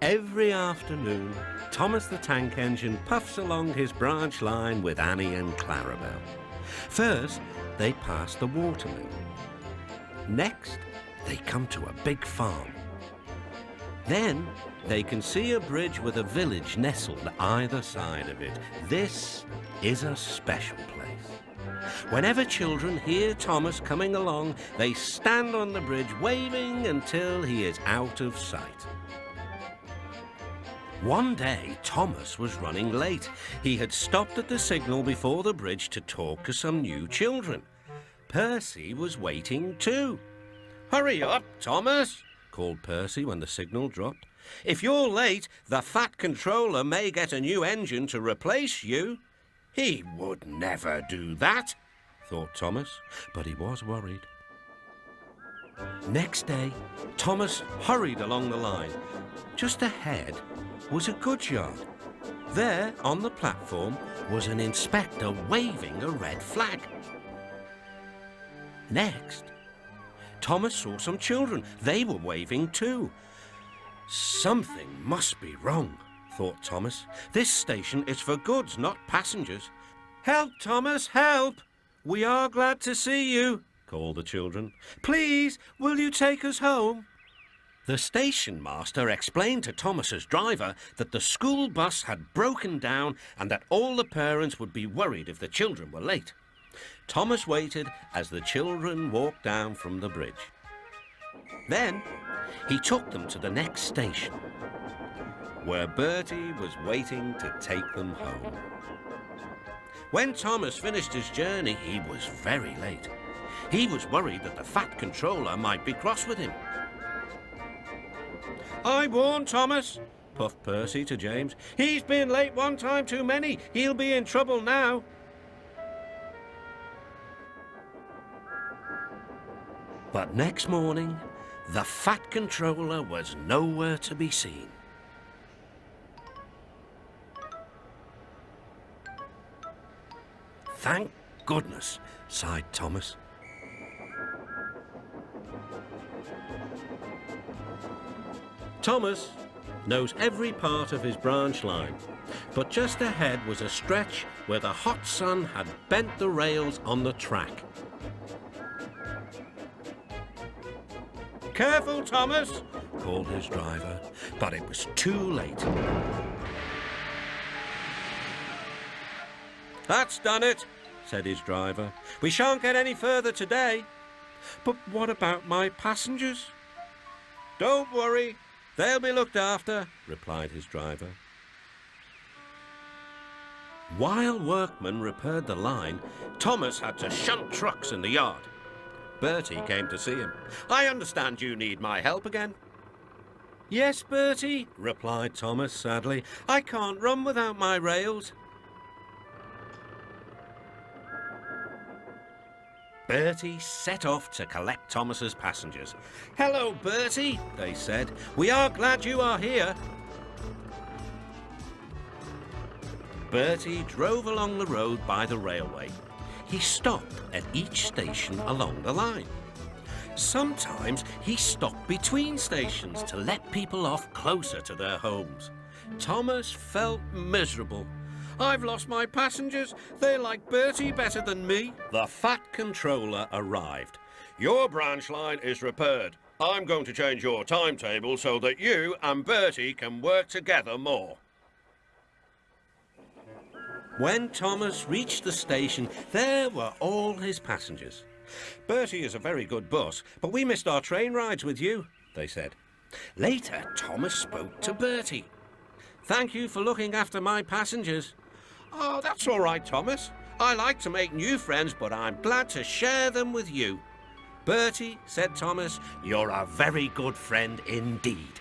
Every afternoon, Thomas the Tank Engine puffs along his branch line with Annie and Clarabel. First, they pass the water mill. Next, they come to a big farm. Then, they can see a bridge with a village nestled either side of it. This is a special place. Whenever children hear Thomas coming along, they stand on the bridge waving until he is out of sight. One day, Thomas was running late. He had stopped at the signal before the bridge to talk to some new children. Percy was waiting too. "Hurry up, Thomas," called Percy when the signal dropped. "If you're late, the Fat Controller may get a new engine to replace you." He would never do that, thought Thomas, but he was worried. Next day, Thomas hurried along the line. Just ahead was a goods yard. There, on the platform, was an inspector waving a red flag. Next, Thomas saw some children. They were waving too. Something must be wrong, thought Thomas. This station is for goods, not passengers. "Help, Thomas, help! We are glad to see you," called the children. "Please, will you take us home?" The station master explained to Thomas's driver that the school bus had broken down and that all the parents would be worried if the children were late. Thomas waited as the children walked down from the bridge. Then he took them to the next station, where Bertie was waiting to take them home. When Thomas finished his journey, he was very late. He was worried that the Fat Controller might be cross with him. "I warned Thomas," puffed Percy to James. "He's been late one time too many. He'll be in trouble now." But next morning, the Fat Controller was nowhere to be seen. "Thank goodness," sighed Thomas. Thomas knows every part of his branch line, but just ahead was a stretch where the hot sun had bent the rails on the track. "Careful, Thomas," called his driver, but it was too late. "That's done it," said his driver. "We shan't get any further today." "But what about my passengers?" "Don't worry. They'll be looked after," replied his driver. While workmen repaired the line, Thomas had to shunt trucks in the yard. Bertie came to see him. "I understand you need my help again." "Yes, Bertie," replied Thomas sadly. "I can't run without my rails." Bertie set off to collect Thomas's passengers. "Hello, Bertie," they said. "We are glad you are here." Bertie drove along the road by the railway. He stopped at each station along the line. Sometimes he stopped between stations to let people off closer to their homes. Thomas felt miserable. "I've lost my passengers. They like Bertie better than me." The Fat Controller arrived. "Your branch line is repaired. I'm going to change your timetable so that you and Bertie can work together more." When Thomas reached the station, there were all his passengers. "Bertie is a very good bus, but we missed our train rides with you," they said. Later, Thomas spoke to Bertie. "Thank you for looking after my passengers." "Oh, that's all right, Thomas. I like to make new friends, but I'm glad to share them with you." "Bertie," said Thomas, "you're a very good friend indeed."